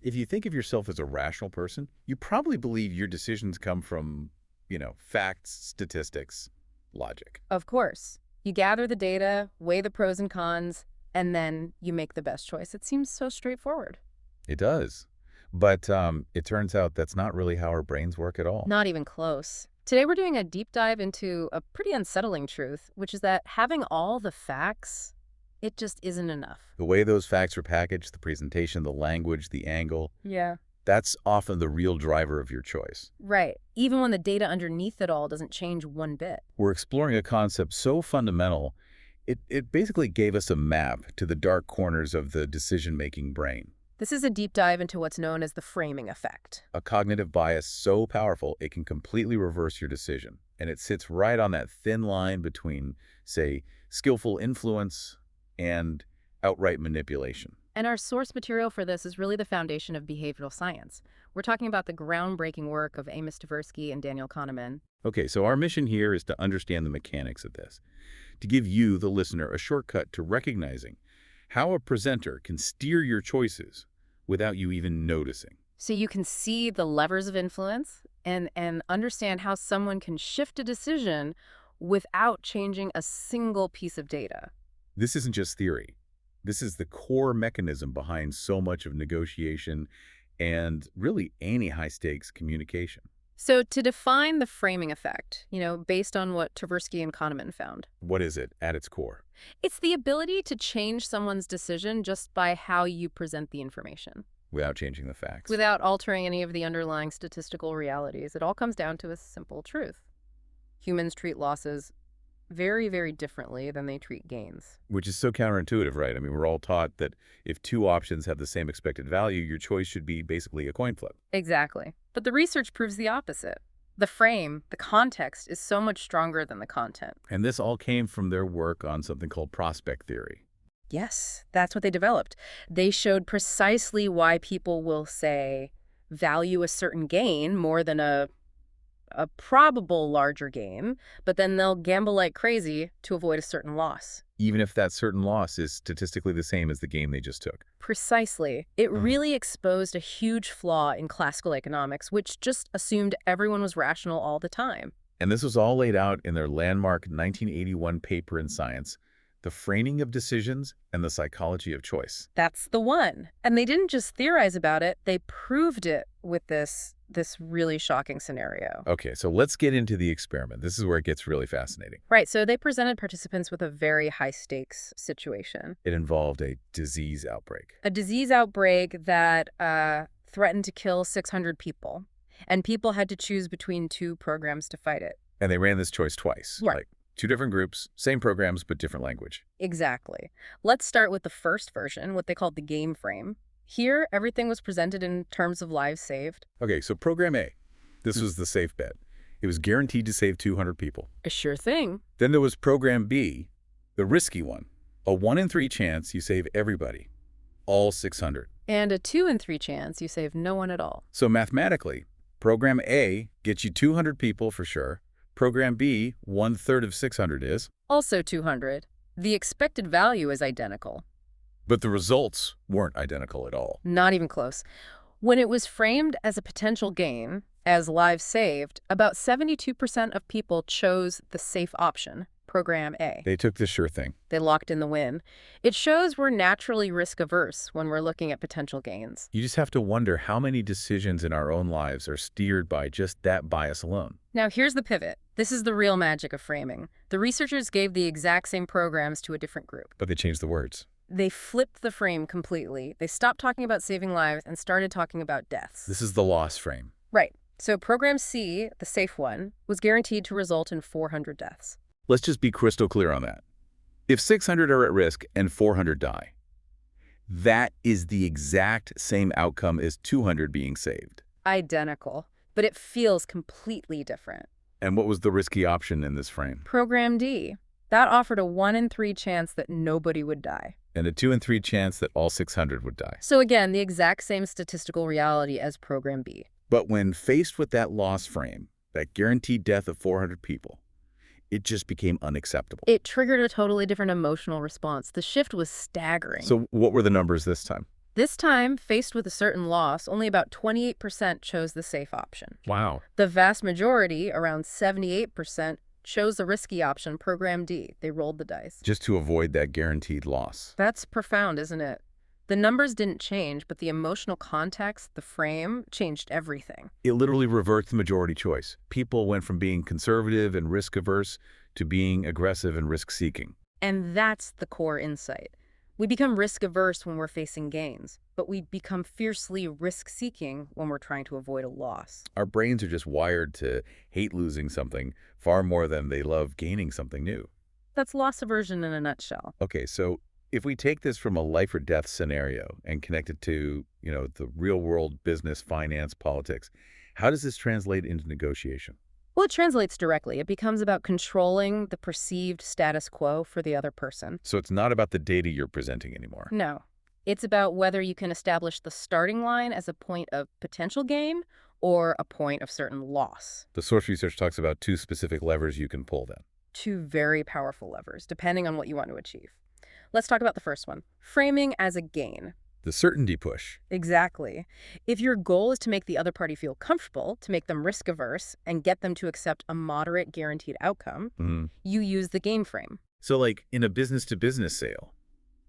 if you think of yourself as a rational person, you probably believe your decisions come from, facts, statistics, logic. Of course. You gather the data, weigh the pros and cons, and then you make the best choice. It seems so straightforward. It does. But it turns out that's not really how our brains work at all. Not even close. Today we're doing a deep dive into a pretty unsettling truth, which is that having all the facts, it just isn't enough. The way those facts are packaged, the presentation, the language, the angle, Yeah. that's often the real driver of your choice. Right. Even when the data underneath it all doesn't change one bit. We're exploring a concept so fundamental, it basically gave us a map to the dark corners of the decision-making brain. This is a deep dive into what's known as the framing effect. A cognitive bias so powerful it can completely reverse your decision. And it sits right on that thin line between, say, skillful influence and outright manipulation. And our source material for this is really the foundation of behavioral science. We're talking about the groundbreaking work of Amos Tversky and Daniel Kahneman. Okay, so our mission here is to understand the mechanics of this, to give you, the listener, a shortcut to recognizing how a presenter can steer your choices without you even noticing. So you can see the levers of influence and understand how someone can shift a decision without changing a single piece of data. This isn't just theory. This is the core mechanism behind so much of negotiation and really any high-stakes communication. So to define the framing effect, based on what Tversky and Kahneman found, What is it at its core? it's the ability to change someone's decision just by how you present the information, Without changing the facts. without altering any of the underlying statistical realities. It all comes down to a simple truth. Humans treat losses very, very differently than they treat gains. Which is so counterintuitive, right? I mean, we're all taught that if two options have the same expected value, your choice should be basically a coin flip. Exactly. But the research proves the opposite. The frame, the context, is so much stronger than the content. And this all came from their work on something called prospect theory. Yes, that's what they developed. They showed precisely why people will, say, value a certain gain more than a probable larger gain, but then they'll gamble like crazy to avoid a certain loss. Even if that certain loss is statistically the same as the game they just took. Precisely. It really exposed a huge flaw in classical economics, which just assumed everyone was rational all the time. And this was all laid out in their landmark 1981 paper in Science, The Framing of Decisions and the Psychology of Choice. That's the one. And they didn't just theorize about it, they proved it with this really shocking scenario. Okay, so let's get into the experiment. This is where it gets really fascinating. Right, so they presented participants with a very high-stakes situation. It involved a disease outbreak. A disease outbreak that threatened to kill 600 people. And people had to choose between two programs to fight it. And they ran this choice twice. Right. Like two different groups, same programs, but different language. Exactly. Let's start with the first version, what they called the game frame. Here, everything was presented in terms of lives saved. Okay, so program A. This was the safe bet. It was guaranteed to save 200 people. A sure thing. Then there was program B, the risky one. A 1 in 3 chance you save everybody, all 600. And a 2 in 3 chance you save no one at all. So mathematically, program A gets you 200 people for sure. Program B, 1/3 of 600 is. Also 200. The expected value is identical. But the results weren't identical at all. Not even close. When it was framed as a potential gain, as lives saved, about 72% of people chose the safe option, program A. They took the sure thing. They locked in the win. It shows we're naturally risk-averse when we're looking at potential gains. You just have to wonder how many decisions in our own lives are steered by just that bias alone. Now here's the pivot. This is the real magic of framing. The researchers gave the exact same programs to a different group. But they changed the words. They flipped the frame completely. They stopped talking about saving lives and started talking about deaths. This is the loss frame. Right. So program C, the safe one, was guaranteed to result in 400 deaths. Let's just be crystal clear on that. If 600 are at risk and 400 die, that is the exact same outcome as 200 being saved. Identical. But it feels completely different. And what was the risky option in this frame? Program D. That offered a 1 in 3 chance that nobody would die. And a 2 in 3 chance that all 600 would die. So again, the exact same statistical reality as program B. But when faced with that loss frame, that guaranteed death of 400 people, it just became unacceptable. It triggered a totally different emotional response. The shift was staggering. So what were the numbers this time? This time, faced with a certain loss, only about 28% chose the safe option. Wow. The vast majority, around 78%, chose the risky option, program D. They rolled the dice. Just to avoid that guaranteed loss. That's profound, isn't it? The numbers didn't change, but the emotional context, the frame, changed everything. It literally reversed the majority choice. People went from being conservative and risk-averse to being aggressive and risk-seeking. And that's the core insight. We become risk-averse when we're facing gains, but we become fiercely risk-seeking when we're trying to avoid a loss. Our brains are just wired to hate losing something far more than they love gaining something new. That's loss aversion in a nutshell. Okay, so if we take this from a life or death scenario and connect it to, the real world business, finance, politics, how does this translate into negotiation? Well, it translates directly. It becomes about controlling the perceived status quo for the other person. So it's not about the data you're presenting anymore. No. It's about whether you can establish the starting line as a point of potential gain or a point of certain loss. The source research talks about two specific levers you can pull then. Two very powerful levers, depending on what you want to achieve. Let's talk about the first one, framing as a gain. The certainty push. Exactly. If your goal is to make the other party feel comfortable, to make them risk-averse, and get them to accept a moderate guaranteed outcome, you use the gain frame. So like in a business-to-business sale,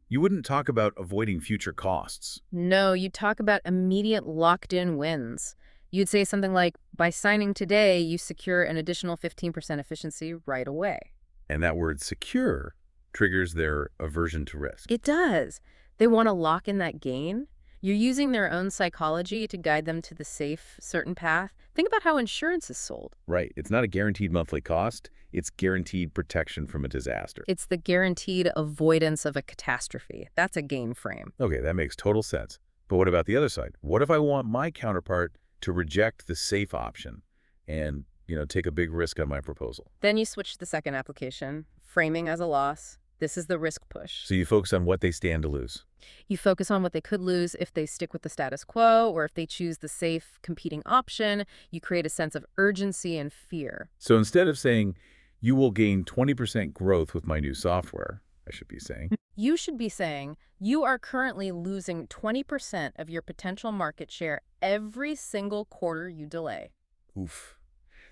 you wouldn't talk about avoiding future costs. No, you talk about immediate locked-in wins. You'd say something like, by signing today, you secure an additional 15% efficiency right away. And that word secure triggers their aversion to risk. It does. They want to lock in that gain. You're using their own psychology to guide them to the safe, certain path. Think about how insurance is sold. Right. It's not a guaranteed monthly cost. It's guaranteed protection from a disaster. It's the guaranteed avoidance of a catastrophe. That's a gain frame. Okay, that makes total sense. But what about the other side? What if I want my counterpart to reject the safe option and, take a big risk on my proposal? Then you switch to the second application, framing as a loss. This is the risk push. So you focus on what they stand to lose. You focus on what they could lose if they stick with the status quo or if they choose the safe competing option. You create a sense of urgency and fear. So instead of saying, you will gain 20% growth with my new software, I should be saying, You should be saying, you are currently losing 20% of your potential market share every single quarter you delay. oof,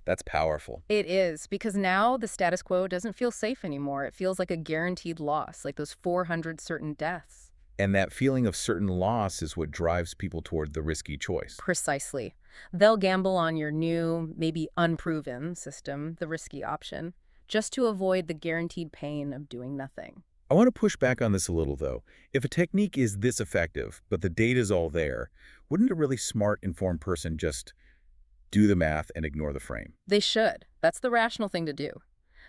that's powerful. It is, because now the status quo doesn't feel safe anymore. It feels like a guaranteed loss, like those 400 certain deaths. And that feeling of certain loss is what drives people toward the risky choice. Precisely. They'll gamble on your new, maybe unproven system, the risky option, just to avoid the guaranteed pain of doing nothing. I want to push back on this a little, though. If a technique is this effective, but the data's all there, wouldn't a really smart, informed person just do the math and ignore the frame? They should. That's the rational thing to do.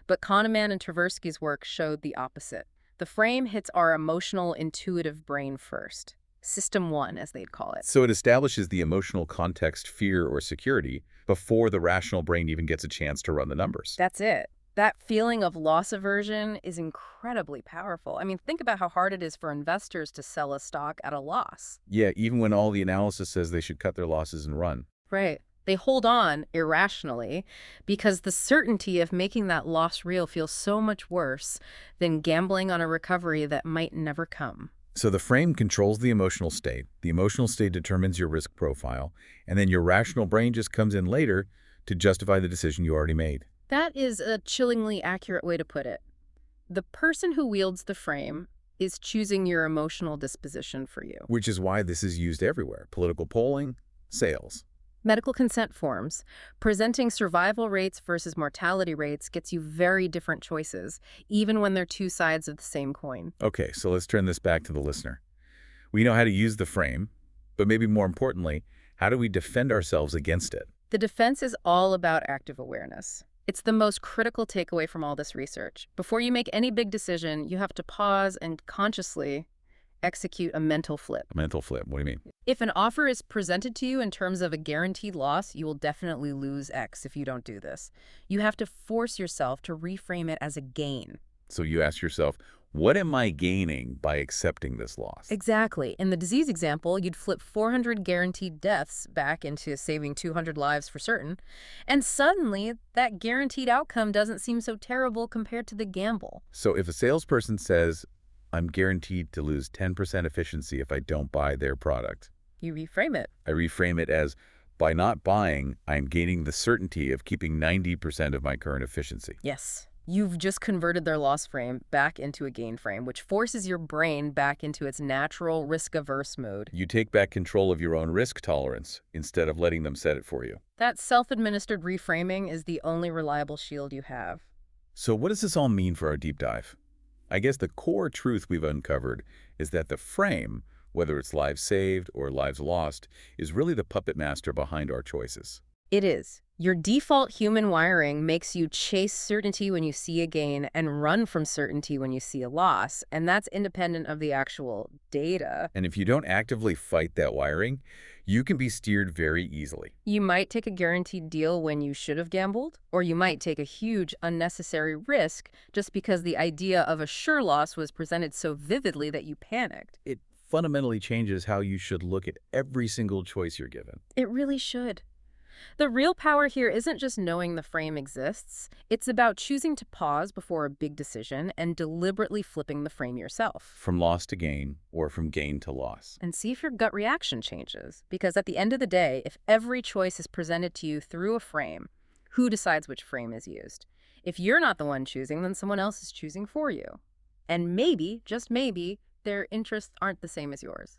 But Kahneman and Tversky's work showed the opposite. The frame hits our emotional, intuitive brain first. System 1, as they'd call it. So it establishes the emotional context, fear, or security before the rational brain even gets a chance to run the numbers. That's it. That feeling of loss aversion is incredibly powerful. I mean, think about how hard it is for investors to sell a stock at a loss. Yeah, even when all the analysis says they should cut their losses and run. Right. They hold on irrationally because the certainty of making that loss real feels so much worse than gambling on a recovery that might never come. So the frame controls the emotional state. The emotional state determines your risk profile, and then your rational brain just comes in later to justify the decision you already made. That is a chillingly accurate way to put it. The person who wields the frame is choosing your emotional disposition for you. Which is why this is used everywhere. Political polling, sales. Medical consent forms. Presenting survival rates versus mortality rates gets you very different choices, even when they're two sides of the same coin. Okay, so let's turn this back to the listener. We know how to use the frame, but maybe more importantly, how do we defend ourselves against it? The defense is all about active awareness. It's the most critical takeaway from all this research. Before you make any big decision, you have to pause and consciously execute a mental flip. A mental flip, what do you mean? If an offer is presented to you in terms of a guaranteed loss, you will definitely lose X if you don't do this. You have to force yourself to reframe it as a gain. So you ask yourself, what am I gaining by accepting this loss? Exactly. In the disease example, you'd flip 400 guaranteed deaths back into saving 200 lives for certain, and suddenly that guaranteed outcome doesn't seem so terrible compared to the gamble. So if a salesperson says, I'm guaranteed to lose 10% efficiency if I don't buy their product. You reframe it. I reframe it as, by not buying, I'm gaining the certainty of keeping 90% of my current efficiency. Yes. You've just converted their loss frame back into a gain frame, which forces your brain back into its natural risk-averse mode. You take back control of your own risk tolerance instead of letting them set it for you. That self-administered reframing is the only reliable shield you have. So what does this all mean for our deep dive? I guess the core truth we've uncovered is that the frame, whether it's lives saved or lives lost, is really the puppet master behind our choices. It is. Your default human wiring makes you chase certainty when you see a gain and run from certainty when you see a loss, and that's independent of the actual data. And if you don't actively fight that wiring, you can be steered very easily. You might take a guaranteed deal when you should have gambled, or you might take a huge, unnecessary risk just because the idea of a sure loss was presented so vividly that you panicked. It fundamentally changes how you should look at every single choice you're given. It really should. The real power here isn't just knowing the frame exists. It's about choosing to pause before a big decision and deliberately flipping the frame yourself. From loss to gain, or from gain to loss. And see if your gut reaction changes. Because at the end of the day, if every choice is presented to you through a frame, who decides which frame is used? If you're not the one choosing, then someone else is choosing for you. And maybe, just maybe, their interests aren't the same as yours.